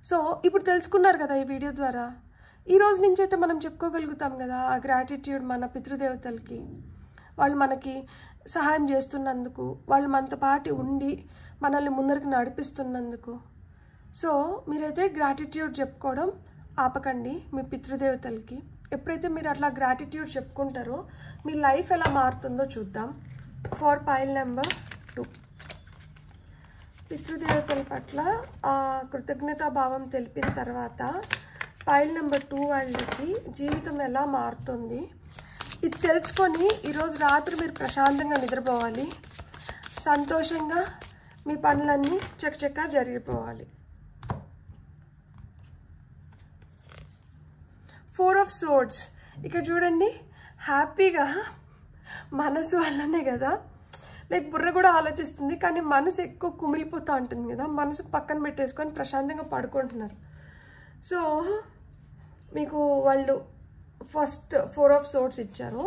సో ఇప్పుడు తెలుసుకున్నారు కదా ఈ వీడియో ద్వారా. ఈ రోజు నుంచి అయితే మనం చెప్పుకోగలుగుతాం కదా ఆ గ్రాటిట్యూడ్ మన పితృదేవతలకి. వాళ్ళు మనకి సహాయం చేస్తున్నందుకు, వాళ్ళు మనతో పాటు ఉండి మనల్ని ముందరికి నడిపిస్తున్నందుకు. సో మీరైతే గ్రాటిట్యూడ్ చెప్పుకోవడం ఆపకండి మీ పితృదేవతలకి. ఎప్పుడైతే మీరు అట్లా గ్రాటిట్యూడ్ చెప్పుకుంటారో మీ లైఫ్ ఎలా మారుతుందో చూద్దాం. ఫర్ పైల్ నెంబర్ 2, పితృదేవతల పట్ల ఆ కృతజ్ఞతా భావం తెలిపిన తర్వాత పైల్ నెంబర్ 2 వాళ్ళకి జీవితం ఎలా మారుతుంది ఇది తెలుసుకొని ఈరోజు రాత్రి మీరు ప్రశాంతంగా నిద్రపోవాలి, సంతోషంగా మీ పనులన్నీ చకచకా జరిగిపోవాలి. 4 of Swords ఇక్కడ చూడండి. హ్యాపీగా మనసు వల్లనే కదా, లైక్ బుర్ర కూడా ఆలోచిస్తుంది కానీ మనసు ఎక్కువ కుమిలిపోతూ ఉంటుంది కదా, మనసు పక్కన పెట్టేసుకొని ప్రశాంతంగా పడుకుంటున్నారు. సో మీకు వాళ్ళు ఫస్ట్ 4 of Swords ఇచ్చారు.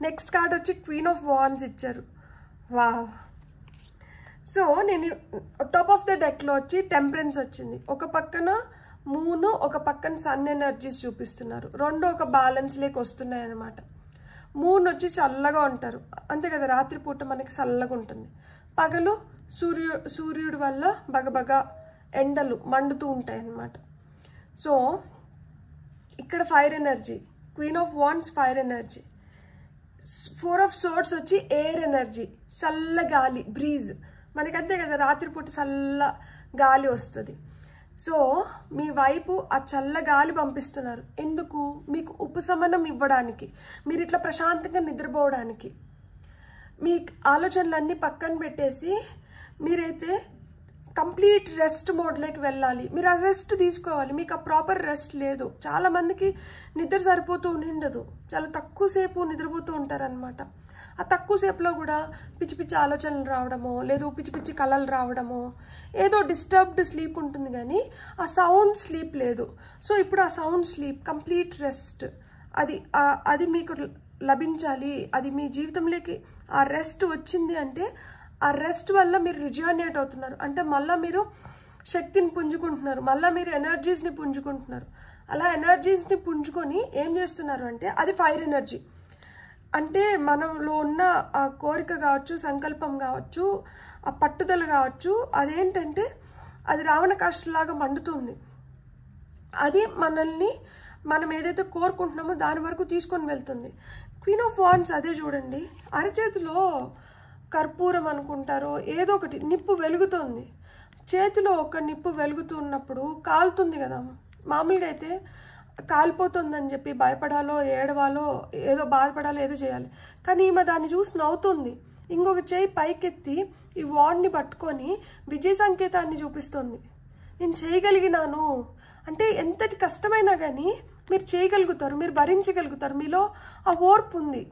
నెక్స్ట్ కార్డ్ వచ్చి Queen of Wands ఇచ్చారు. వావ్. సో నేను టాప్ ఆఫ్ ద డెక్లో వచ్చి టెంపరెన్స్ వచ్చింది. ఒక పక్కన మూన్, ఒక పక్కన సన్ ఎనర్జీస్ చూపిస్తున్నారు. రెండు ఒక బ్యాలెన్స్ లేక వస్తున్నాయి అన్నమాట. మూన్ వచ్చి చల్లగా ఉంటారు, అంతే కదా, రాత్రిపూట మనకి చల్లగా ఉంటుంది. పగలు సూర్యుడి వల్ల బగబగ ఎండలు మండుతూ ఉంటాయి అన్నమాట. సో ఇక్కడ fire energy, queen of wands fire energy. 4 of Swords వచ్చి ఎయిర్ ఎనర్జీ, చల్ల గాలి, బ్రీజ్. మనకంతే కదా రాత్రిపూట చల్ల గాలి వస్తుంది. సో మీ వైపు ఆ చల్ల గాలి పంపిస్తున్నారు. ఎందుకు? మీకు ఉపశమనం ఇవ్వడానికి, మీరు ఇట్లా ప్రశాంతంగా నిద్రపోవడానికి. మీ ఆలోచనలన్నీ పక్కన పెట్టేసి మీరైతే కంప్లీట్ రెస్ట్ మోడ్లోకి వెళ్ళాలి. మీరు ఆ రెస్ట్ తీసుకోవాలి. మీకు ఆ ప్రాపర్ రెస్ట్ లేదు. చాలామందికి నిద్ర సరిపోతూ ఉండదు, చాలా తక్కువసేపు నిద్రపోతూ ఉంటారనమాట. ఆ తక్కువసేపులో కూడా పిచ్చి పిచ్చి ఆలోచనలు రావడమో, లేదు పిచ్చి పిచ్చి కళలు రావడమో, ఏదో డిస్టర్బ్డ్ స్లీప్ ఉంటుంది కానీ ఆ సౌండ్ స్లీప్ లేదు. సో ఇప్పుడు ఆ సౌండ్ స్లీప్, కంప్లీట్ రెస్ట్, అది మీకు లభించాలి. అది మీ జీవితంలోకి ఆ రెస్ట్ వచ్చింది అంటే ఆ రెస్ట్ వల్ల మీరు రిజ్యూనేట్ అవుతున్నారు, అంటే మళ్ళీ మీరు శక్తిని పుంజుకుంటున్నారు, మళ్ళీ మీరు ఎనర్జీస్ని పుంజుకుంటున్నారు. అలా ఎనర్జీస్ని పుంజుకొని ఏం చేస్తున్నారు అంటే అది ఫైర్ ఎనర్జీ. అంటే మనలో ఉన్న ఆ కోరిక కావచ్చు, సంకల్పం కావచ్చు, ఆ పట్టుదల కావచ్చు, అదేంటంటే అది రావణకాష్టలాగా మండుతుంది. అది మనల్ని మనం ఏదైతే కోరుకుంటున్నామో దాని వరకు తీసుకొని వెళ్తుంది. క్వీన్ ఆఫ్ వాండ్స్ అదే చూడండి, అరచేతిలో కర్పూరం అనుకుంటారో ఏదో ఒకటి నిప్పు వెలుగుతుంది. చేతిలో ఒక నిప్పు వెలుగుతున్నప్పుడు కాలుతుంది కదా, మామూలుగా అయితే కాలిపోతుందని చెప్పి భయపడాలో ఏడవాలో ఏదో బాధపడాలో ఏదో చేయాలి. కానీ ఈమె దాన్ని చూసి నవ్వుతుంది. ఇంకొక చేయి పైకెత్తి ఈ వాండ్ని పట్టుకొని విజయ సంకేతాన్ని చూపిస్తుంది. నేను చేయగలిగినాను అంటే ఎంతటి కష్టమైనా కానీ మీరు చేయగలుగుతారు, మీరు భరించగలుగుతారు, మీలో ఆ ఓర్పు ఉంది.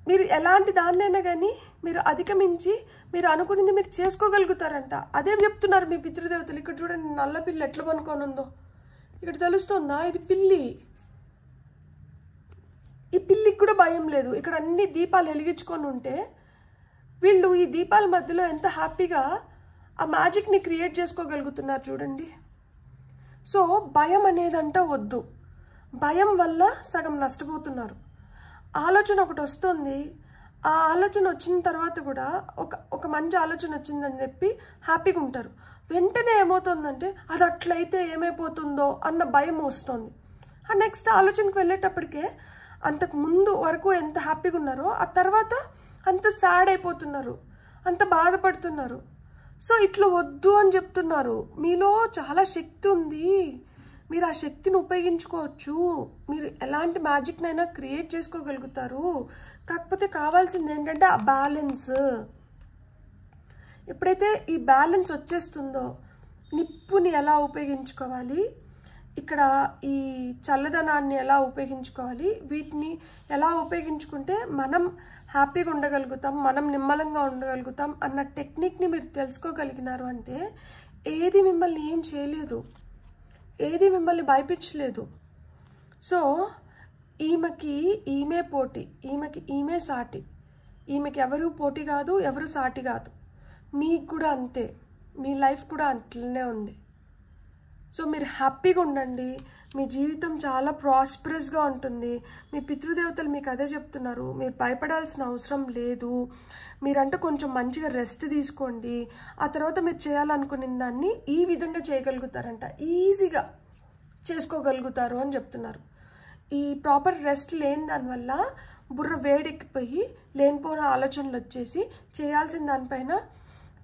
మీరు ఎలాంటి దాన్నైనా కానీ మీరు అధిగమించి మీరు అనుకున్నది మీరు చేసుకోగలుగుతారంట. అదే చెప్తున్నారు మీ పితృదేవతలు. ఇక్కడ చూడండి, నల్ల పిల్లి ఎట్లా పనుకొని ఉందో ఇక్కడ తెలుస్తుందా? ఇది పిల్లి. ఈ పిల్లికి కూడా భయం లేదు. ఇక్కడ అన్ని దీపాలు వెలిగించుకొని ఉంటే వీళ్ళు ఈ దీపాల మధ్యలో ఎంత హ్యాపీగా ఆ మ్యాజిక్ని క్రియేట్ చేసుకోగలుగుతున్నారు చూడండి. సో భయం అనేదంట వద్దు. భయం వల్ల సగం నష్టపోతున్నారు. ఆలోచన ఒకటి వస్తుంది, ఆ ఆలోచన వచ్చిన తర్వాత కూడా ఒక మంచి ఆలోచన వచ్చిందని చెప్పి హ్యాపీగా ఉంటారు. వెంటనే ఏమవుతుందంటే అది అట్లయితే ఏమైపోతుందో అన్న భయం వస్తుంది. ఆ నెక్స్ట్ ఆలోచనకు వెళ్ళేటప్పటికే అంతకు ముందు వరకు ఎంత హ్యాపీగా ఉన్నారో ఆ తర్వాత అంత సాడ్ అయిపోతున్నారు, అంత బాధపడుతున్నారు. సో ఇట్లా వద్దు అని చెప్తున్నారు. మీలో చాలా శక్తి ఉంది, మీరు ఆ శక్తిని ఉపయోగించుకోవచ్చు, మీరు ఎలాంటి మ్యాజిక్నైనా క్రియేట్ చేసుకోగలుగుతారు. కాకపోతే కావాల్సింది ఏంటంటే ఆ బ్యాలెన్స్. ఎప్పుడైతే ఈ బ్యాలెన్స్ వచ్చేస్తుందో నిప్పుని ఎలా ఉపయోగించుకోవాలి, ఇక్కడ ఈ చల్లదనాన్ని ఎలా ఉపయోగించుకోవాలి, వీటిని ఎలా ఉపయోగించుకుంటే మనం హ్యాపీగా ఉండగలుగుతాం, మనం నిమ్మలంగా ఉండగలుగుతాం అన్న టెక్నిక్ని మీరు తెలుసుకోగలిగినారు అంటే ఏది మిమ్మల్ని ఏం చేయలేదు, ఏది మిమ్మల్ని భయపించలేదు. సో ఈమెకి ఈమె పోటీ, ఈమెకి ఈమె సాటి. ఈమెకి ఎవరు పోటీ కాదు, ఎవరు సాటి కాదు. మీకు కూడా అంతే, మీ లైఫ్ కూడా అట్లనే ఉంది. సో మీరు హ్యాపీగా ఉండండి, మీ జీవితం చాలా ప్రాస్పరస్గా ఉంటుంది. మీ పితృదేవతలు మీకు అదే చెప్తున్నారు, మీరు భయపడాల్సిన అవసరం లేదు. మీరంటే కొంచెం మంచిగా రెస్ట్ తీసుకోండి, ఆ తర్వాత మీరు చేయాలనుకున్న దాన్ని ఈ విధంగా చేయగలుగుతారంట, ఈజీగా చేసుకోగలుగుతారు అని చెప్తున్నారు. ఈ ప్రాపర్ రెస్ట్ లేని దానివల్ల బుర్ర వేడెక్కిపోయి లేనిపోయిన ఆలోచనలు వచ్చేసి చేయాల్సిన దానిపైన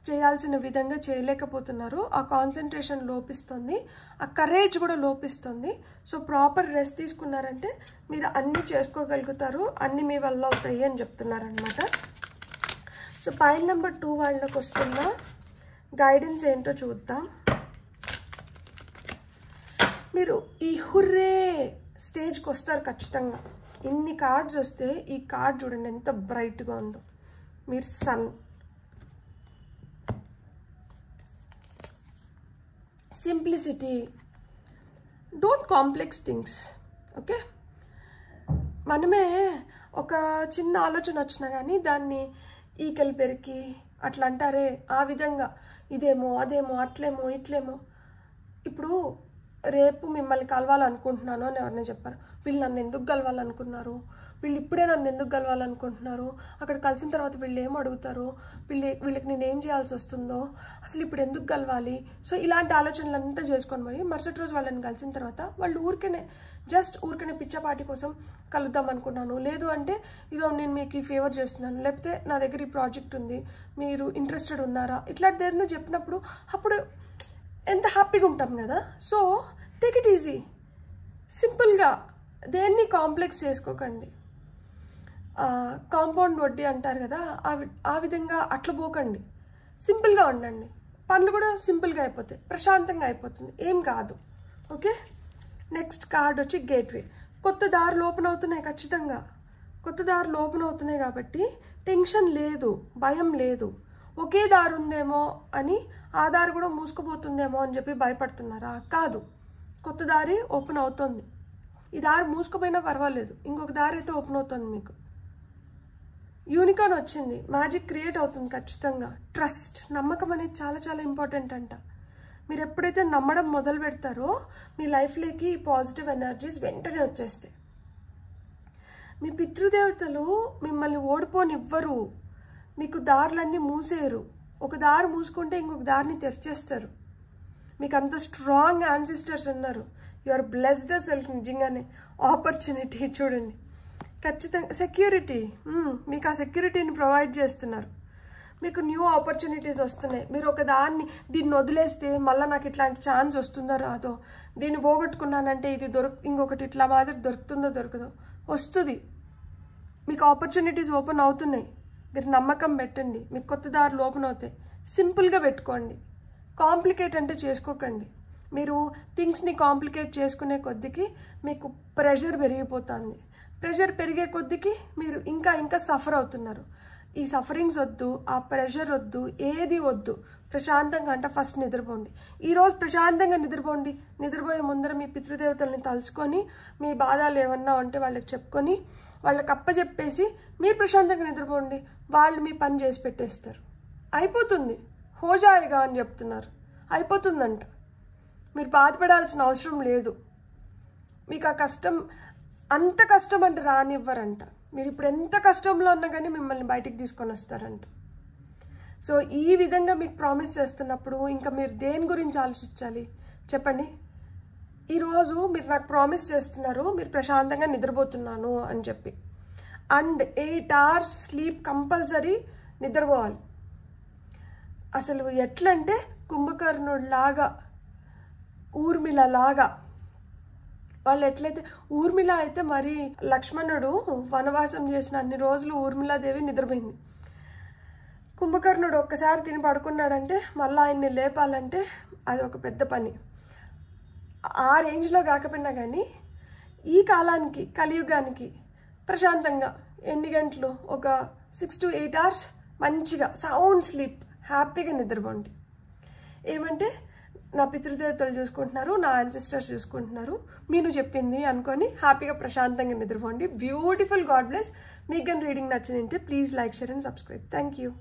చేయాల్సిన విధంగా చేయలేకపోతున్నారు. ఆ కాన్సన్ట్రేషన్ లోపిస్తుంది, ఆ కరేజ్ కూడా లోపిస్తుంది. సో ప్రాపర్ రెస్ట్ తీసుకున్నారంటే మీరు అన్నీ చేసుకోగలుగుతారు, అన్నీ మీ వల్ల అవుతాయి అని చెప్తున్నారనమాట. సో పైల్ నెంబర్ 2 వాళ్ళకి వస్తున్న గైడెన్స్ ఏంటో చూద్దాం. మీరు ఈ హుర్రే స్టేజ్కి వస్తారు ఖచ్చితంగా. ఇన్ని కార్డ్స్ వస్తే ఈ కార్డ్ చూడండి ఎంత బ్రైట్గా ఉందో. మీరు sun, simplicity, don't complex things. Okay, మనమే ఒక చిన్న ఆలోచన వచ్చినా కానీ దాన్ని ఈకలు పెరికి అట్లా అంటారే, ఆ విధంగా ఇదేమో అదేమో అట్లేమో ఇట్లేమో. ఇప్పుడు రేపు మిమ్మల్ని కలవాలనుకుంటున్నాను అని ఎవరైనా చెప్పారు, వీళ్ళు నన్ను ఎందుకు కలవాలనుకున్నారు, వీళ్ళు ఇప్పుడే నన్ను ఎందుకు కలవాలనుకుంటున్నారు, అక్కడ కలిసిన తర్వాత వీళ్ళు ఏం అడుగుతారు, వీళ్ళకి నేను ఏం చేయాల్సి వస్తుందో, అసలు ఇప్పుడు ఎందుకు కలవాలి. సో ఇలాంటి ఆలోచనలు అంతా చేసుకొని పోయి మరుసటి రోజు వాళ్ళని కలిసిన తర్వాత వాళ్ళు ఊరికనే పిచ్చపాటి కోసం కలుద్దాం అనుకున్నాను, లేదు అంటే ఇదో నేను మీకు ఈ ఫేవర్ చేస్తున్నాను, లేకపోతే నా దగ్గర ఈ ప్రాజెక్ట్ ఉంది, మీరు ఇంట్రెస్టెడ్ ఉన్నారా, ఇట్లాంటిది ఏదైనా చెప్పినప్పుడు అప్పుడు ఎంత హ్యాపీగా ఉంటాం కదా. సో టేక్ ఇట్ ఈజీ, సింపుల్గా, దేన్ని కాంప్లెక్స్ చేసుకోకండి. కాంపౌండ్ వడ్డీ అంటారు కదా, ఆ విధంగా అట్లా పోకండి. సింపుల్గా ఉండండి, పనులు కూడా సింపుల్గా అయిపోతాయి, ప్రశాంతంగా అయిపోతుంది, ఏం కాదు. ఓకే, నెక్స్ట్ కార్డ్ వచ్చి గేట్వే. కొత్త దారులు ఓపెన్ అవుతున్నాయి, ఖచ్చితంగా కొత్త దారులు ఓపెన్ అవుతున్నాయి కాబట్టి టెన్షన్ లేదు, భయం లేదు. ఒకే దారి ఉందేమో అని ఆ దారి కూడా మూసుకుపోతుందేమో అని చెప్పి భయపడుతున్నారా? కాదు, కొత్త దారి ఓపెన్ అవుతుంది. ఈ దారి మూసుకుపోయినా పర్వాలేదు, ఇంకొక దారి అయితే ఓపెన్ అవుతుంది. మీకు యూనికార్న్ వచ్చింది, మ్యాజిక్ క్రియేట్ అవుతుంది ఖచ్చితంగా. ట్రస్ట్, నమ్మకం అనేది చాలా చాలా ఇంపార్టెంట్ అంట. మీరు ఎప్పుడైతే నమ్మడం మొదలు పెడతారో మీ లైఫ్లోకి పాజిటివ్ ఎనర్జీస్ వెంటనే వచ్చేస్తాయి. మీ పితృదేవతలు మిమ్మల్ని ఓడిపోనివ్వరు, మీకు దారులన్నీ మూసేయరు. ఒక దారి మూసుకుంటే ఇంకొక దారిని తెరిచేస్తారు. మీకు అంత స్ట్రాంగ్ యాన్సిస్టర్స్ ఉన్నారు. యు ఆర్ బ్లెస్డ్ అసలు నిజంగానే. ఆపర్చునిటీ చూడండి, ఖచ్చితంగా సెక్యూరిటీ, మీకు ఆ సెక్యూరిటీని ప్రొవైడ్ చేస్తున్నారు. మీకు న్యూ ఆపర్చునిటీస్ వస్తున్నాయి. మీరు ఒక దాన్ని దీన్ని వదిలేస్తే మళ్ళీ నాకు ఇట్లాంటి ఛాన్స్ వస్తుందో రాదో, దీన్ని పోగొట్టుకున్నానంటే ఇది ఇంకొకటి ఇట్లా మాదిరి దొరుకుతుందో దొరకదో, వస్తుంది. మీకు ఆపర్చునిటీస్ ఓపెన్ అవుతున్నాయి. మీరు నమ్మకం పెట్టండి, మీకు కొత్త దారులు ఓపెన్ అవుతాయి. సింపుల్గా పెట్టుకోండి, కాంప్లికేట్ అంటే చేసుకోకండి. మీరు థింగ్స్ని కాంప్లికేట్ చేసుకునే కొద్దికి మీకు ప్రెషర్ పెరిగిపోతుంది. ప్రెషర్ పెరిగే కొద్దికి మీరు ఇంకా ఇంకా సఫర్ అవుతున్నారు. ఈ సఫరింగ్స్ వద్దు, ఆ ప్రెషర్ వద్దు, ఏది వద్దు. ప్రశాంతంగా అంటే ఫస్ట్ నిద్రపోండి. ఈరోజు ప్రశాంతంగా నిద్రపోండి. నిద్రపోయే ముందర మీ పితృదేవతల్ని తలుచుకొని మీ బాధలు ఏమన్నా ఉంటే వాళ్ళకి చెప్పుకొని వాళ్ళకి అప్పచెప్పేసి మీరు ప్రశాంతంగా నిద్రపోండి. వాళ్ళు మీ పని చేసి పెట్టేస్తారు. అయిపోతుంది, హోజాయిగా అని చెప్తున్నారు, అయిపోతుందంట. మీరు బాధపడాల్సిన అవసరం లేదు. మీకు ఆ కష్టం, అంత కష్టం అంటే రానివ్వరంట. మీరు ఇప్పుడు ఎంత కష్టంలో ఉన్నా కానీ మిమ్మల్ని బయటికి తీసుకొని వస్తారంట. సో ఈ విధంగా మీకు ప్రామిస్ చేస్తున్నప్పుడు ఇంకా మీరు దేని గురించి ఆలోచించాలి చెప్పండి? ఈరోజు మీరు నాకు ప్రామిస్ చేస్తున్నారు, మీరు ప్రశాంతంగా నిద్రపోతున్నాను అని చెప్పి. అండ్ 8 hours స్లీప్ కంపల్సరీ నిద్రపోవాలి. అసలు ఎట్లంటే కుంభకర్ణుడిలాగా, ఊర్మిళలాగా. వాళ్ళు ఎట్లయితే ఊర్మిళ అయితే మరి లక్ష్మణుడు వనవాసం చేసిన అన్ని రోజులు ఊర్మిళాదేవి నిద్రపోయింది. కుంభకర్ణుడు ఒక్కసారి తిని పడుకున్నాడంటే మళ్ళీ ఆయన్ని లేపాలంటే అది ఒక పెద్ద పని. ఆ రేంజ్లో కాకపోయినా కానీ ఈ కాలానికి, కలియుగానికి ప్రశాంతంగా ఎన్ని గంటలు, ఒక 6 to 8 hours మంచిగా సౌండ్ స్లీప్, హ్యాపీగా నిద్రపోండి. ఏమంటే నా పితృదేవతలు చూసుకుంటున్నారు, నా యాన్సిస్టర్స్ చూసుకుంటున్నారు, మీరు చెప్పింది అనుకొని హ్యాపీగా ప్రశాంతంగా నిద్రపోండి. బ్యూటిఫుల్. God bless. మీకు కానీ రీడింగ్ నచ్చినంటే please like, share and subscribe. Thank you.